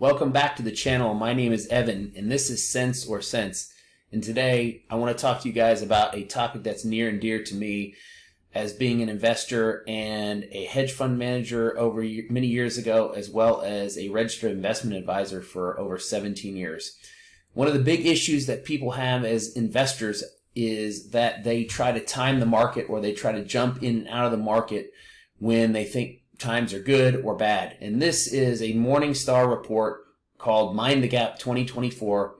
Welcome back to the channel. My name is Evan, and this is Sense or Sense. And today I want to talk to you guys about a topic that's near and dear to me as being an investor and a hedge fund manager over many years ago, as well as a registered investment advisor for over 17 years. One of the big issues that people have as investors is that they try to time the market, or they try to jump in and out of the market when they think times are good or bad. And this is a Morningstar report called Mind the Gap 2024,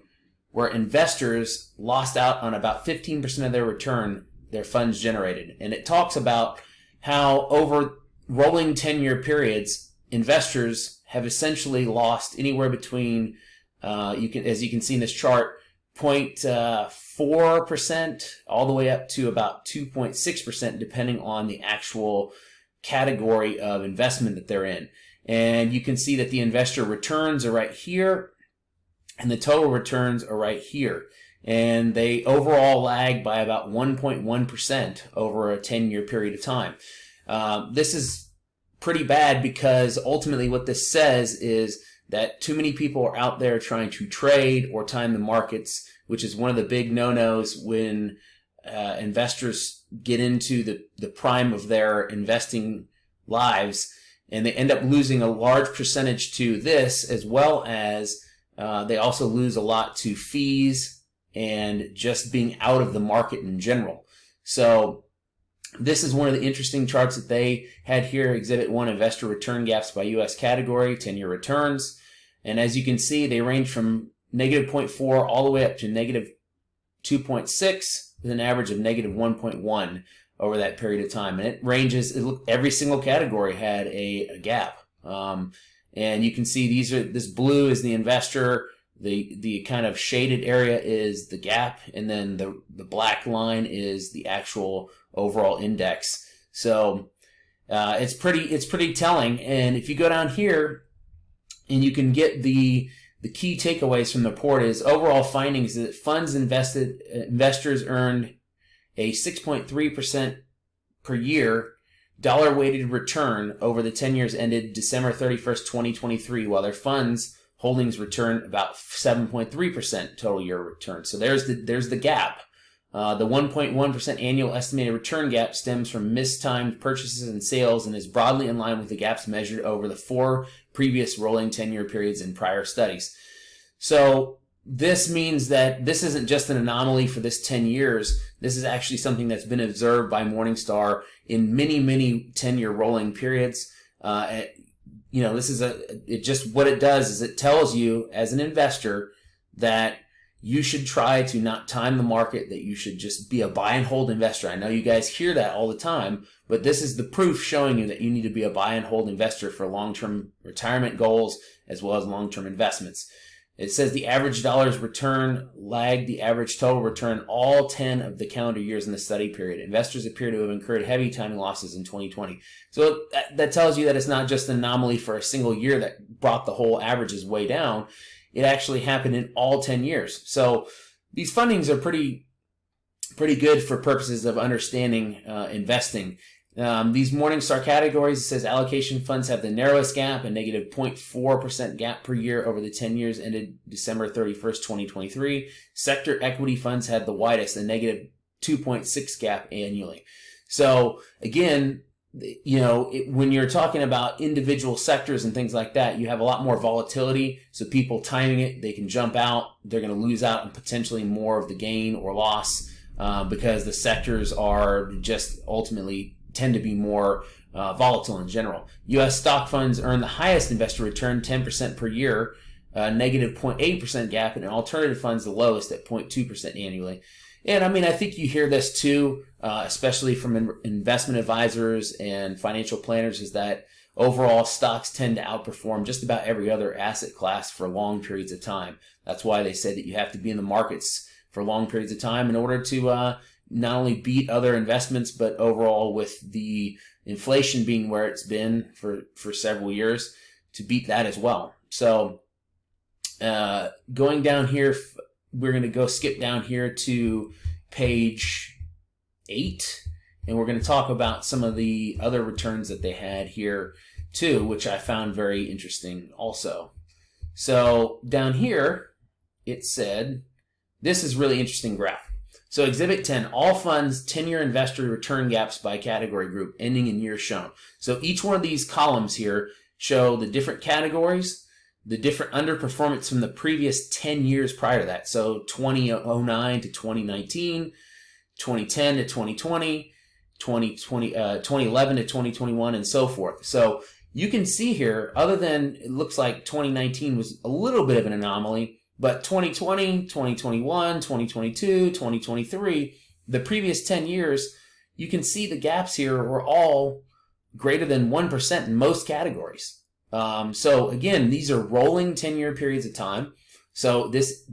where investors lost out on about 15% of their return their funds generated. And it talks about how over rolling 10-year periods, investors have essentially lost anywhere between, as you can see in this chart, 0.4% all the way up to about 2.6%, depending on the actual category of investment that they're in. And you can see that the investor returns are right here and the total returns are right here. And they overall lag by about 1.1% over a 10-year period of time. This is pretty bad, because ultimately what this says is that too many people are out there trying to trade or time the markets, which is one of the big no-nos when investors get into the prime of their investing lives, and they end up losing a large percentage to this, as well as they also lose a lot to fees and just being out of the market in general. So this is one of the interesting charts that they had here, Exhibit 1, Investor Return Gaps by U.S. Category, 10-year returns. And as you can see, they range from negative 0.4 all the way up to negative 2.6, with an average of negative 1.1 over that period of time. And it ranges, every single category had a gap. And you can see this blue is the investor, the kind of shaded area is the gap, and then the black line is the actual overall index. So it's pretty telling. And if you go down here and you can get the key takeaways from the report is overall findings that funds investors earned a 6.3% per year dollar-weighted return over the 10 years ended December 31st, 2023, while their funds holdings returned about 7.3% total year return. So there's the gap. The 1.1% annual estimated return gap stems from mistimed purchases and sales and is broadly in line with the gaps measured over the 4 previous rolling 10-year periods in prior studies. So this means that this isn't just an anomaly for this 10 years. This is actually something that's been observed by Morningstar in many, many 10-year rolling periods. This is what it does is it tells you as an investor that you should try to not time the market, that you should just be a buy and hold investor. I know you guys hear that all the time, but this is the proof showing you that you need to be a buy and hold investor for long-term retirement goals as well as long-term investments. It says the average dollars return lagged the average total return all 10 of the calendar years in the study period. Investors appear to have incurred heavy timing losses in 2020. So that tells you that it's not just an anomaly for a single year that brought the whole averages way down. It actually happened in all 10 years. So these fundings are pretty good for purposes of understanding investing. These Morningstar categories, it says allocation funds have the narrowest gap, a negative 0.4% gap per year over the 10 years ended December 31st, 2023. Sector equity funds had the widest, a negative 2.6 gap annually. So again, when you're talking about individual sectors and things like that, you have a lot more volatility. So people timing it, they can jump out. They're going to lose out on potentially more of the gain or loss because the sectors are just ultimately tend to be more volatile in general. U.S. stock funds earn the highest investor return, 10% per year, negative 0.8% gap, and alternative funds the lowest at 0.2% annually. And I think you hear this too, especially from investment advisors and financial planners, is that overall stocks tend to outperform just about every other asset class for long periods of time. That's why they say that you have to be in the markets for long periods of time in order to not only beat other investments, but overall with the inflation being where it's been for several years, to beat that as well. So going down here, we're going to skip down here to page 8, and we're going to talk about some of the other returns that they had here too, which I found very interesting also. So down here, it said, this is really interesting graph. So Exhibit 10, all funds 10-year investor return gaps by category group ending in years shown. So each one of these columns here show the different categories, the different underperformance from the previous 10 years prior to that. So 2009 to 2019, 2010 to 2020, 2011 to 2021, and so forth. So you can see here, other than it looks like 2019 was a little bit of an anomaly, but 2020, 2021, 2022, 2023, the previous 10 years, you can see the gaps here were all greater than 1% in most categories. So again, these are rolling 10-year periods of time. So this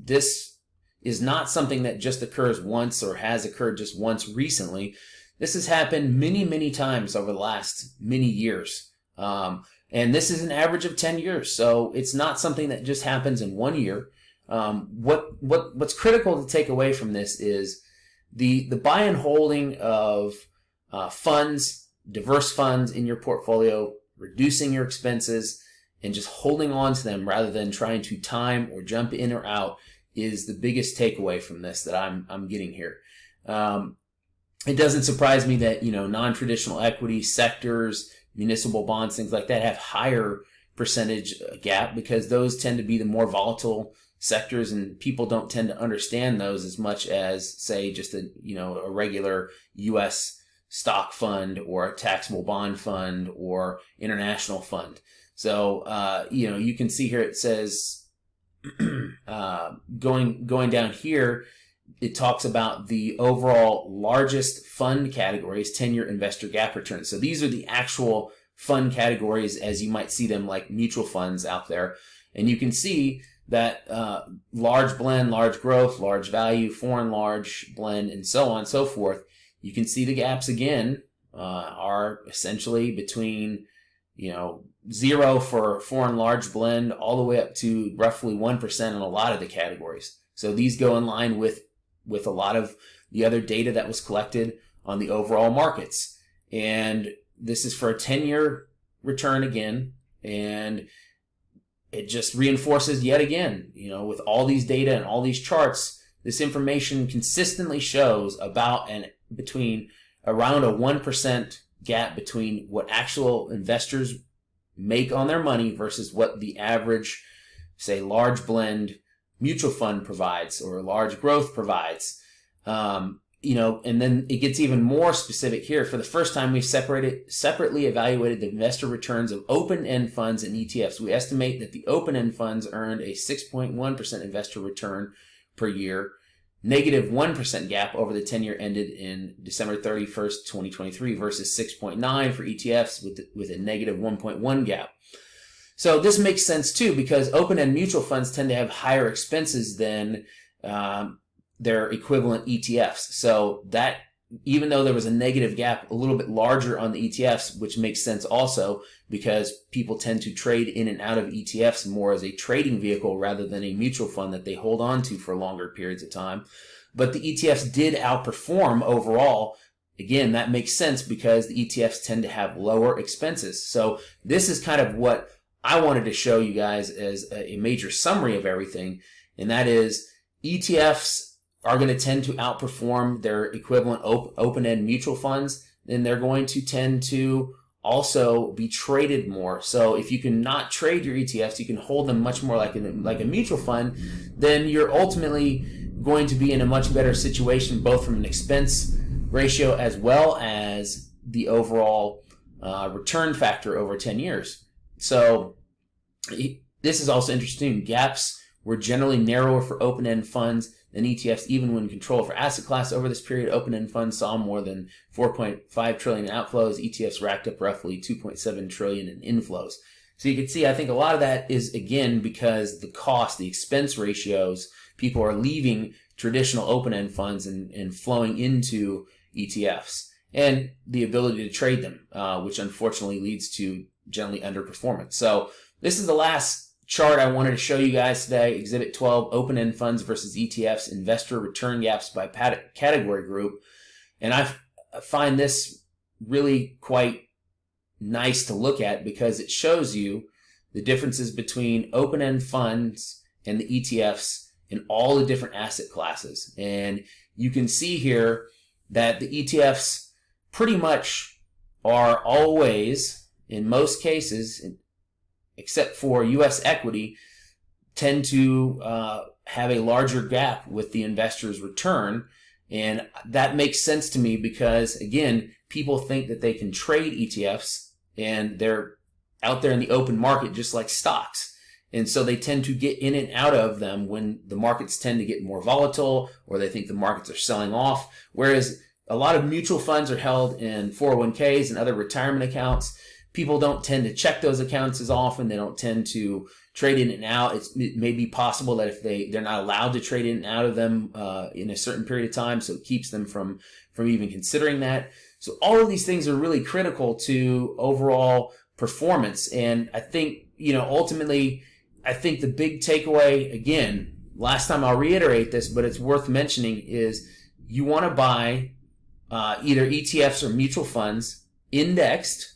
is not something that just occurs once or has occurred just once recently. This has happened many, many times over the last many years. And this is an average of 10 years. So it's not something that just happens in 1 year. What's critical to take away from this is the buy and holding of funds, diverse funds in your portfolio, reducing your expenses, and just holding on to them rather than trying to time or jump in or out is the biggest takeaway from this that I'm getting here. It doesn't surprise me that, non-traditional equity sectors, municipal bonds, things like that have higher percentage gap because those tend to be the more volatile sectors, and people don't tend to understand those as much as, say, just a regular U.S. stock fund or a taxable bond fund or international fund. So you can see here it says going down here, it talks about the overall largest fund categories, 10-year investor gap returns. So these are the actual fund categories as you might see them like mutual funds out there. And you can see that large blend, large growth, large value, foreign large blend, and so on and so forth. You can see the gaps again are essentially between 0 for foreign large blend all the way up to roughly 1% in a lot of the categories. So these go in line with a lot of the other data that was collected on the overall markets. And this is for a 10-year return again, and it just reinforces yet again, with all these data and all these charts, this information consistently shows between around a 1% gap between what actual investors make on their money versus what the average, say, large blend mutual fund provides or large growth provides. And then it gets even more specific here. For the first time, we've separately evaluated the investor returns of open-end funds and ETFs. We estimate that the open-end funds earned a 6.1% investor return per year, negative 1% gap over the 10-year ended in December 31st, 2023 versus 6.9 for ETFs with a negative 1.1 gap. So this makes sense too because open-end mutual funds tend to have higher expenses than their equivalent ETFs. So that, even though there was a negative gap, a little bit larger on the ETFs, which makes sense also because people tend to trade in and out of ETFs more as a trading vehicle rather than a mutual fund that they hold on to for longer periods of time. But the ETFs did outperform overall. Again, that makes sense because the ETFs tend to have lower expenses. So this is kind of what I wanted to show you guys as a major summary of everything, and that is ETFs are going to tend to outperform their equivalent open-end mutual funds, then they're going to tend to also be traded more. So if you can not trade your ETFs, you can hold them much more like a mutual fund, then you're ultimately going to be in a much better situation, both from an expense ratio as well as the overall return factor over 10 years. So this is also interesting. Gaps were generally narrower for open-end funds than ETFs, even when controlled for asset class. Over this period, open-end funds saw more than 4.5 trillion in outflows. ETFs racked up roughly 2.7 trillion in inflows. So you can see, I think a lot of that is, again, because the expense ratios, people are leaving traditional open-end funds and flowing into ETFs, and the ability to trade them, which unfortunately leads to generally underperformance. So this is the last chart I wanted to show you guys today. Exhibit 12, open-end funds versus ETFs, investor return gaps by category group. And I find this really quite nice to look at because it shows you the differences between open-end funds and the ETFs in all the different asset classes. And you can see here that the ETFs pretty much are always, in most cases, except for U.S. equity, tend to have a larger gap with the investor's return. And that makes sense to me because, again, people think that they can trade ETFs and they're out there in the open market just like stocks. And so they tend to get in and out of them when the markets tend to get more volatile or they think the markets are selling off. Whereas a lot of mutual funds are held in 401ks and other retirement accounts. People don't tend to check those accounts as often. They don't tend to trade in and out. It may be possible that if they're not allowed to trade in and out of them in a certain period of time, so it keeps them from even considering that. So all of these things are really critical to overall performance. And I think, ultimately, I think the big takeaway, again, last time I'll reiterate this, but it's worth mentioning, is you want to buy either ETFs or mutual funds indexed,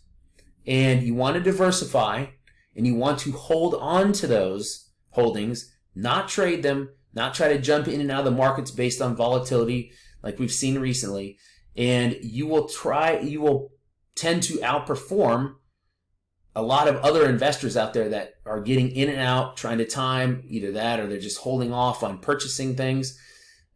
and you want to diversify, and you want to hold on to those holdings, not trade them, not try to jump in and out of the markets based on volatility like we've seen recently. And you will tend to outperform a lot of other investors out there that are getting in and out, trying to time either that or they're just holding off on purchasing things.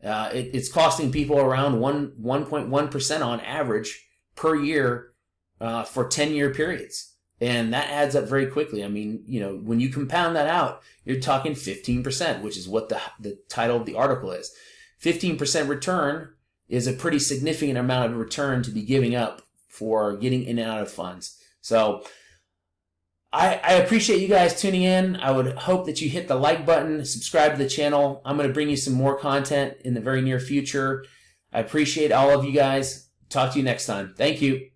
It's costing people around 1.1% on average per year for 10-year periods. And that adds up very quickly. I mean, when you compound that out, you're talking 15%, which is what the title of the article is. 15% return is a pretty significant amount of return to be giving up for getting in and out of funds. So I appreciate you guys tuning in. I would hope that you hit the like button, subscribe to the channel. I'm going to bring you some more content in the very near future. I appreciate all of you guys. Talk to you next time. Thank you.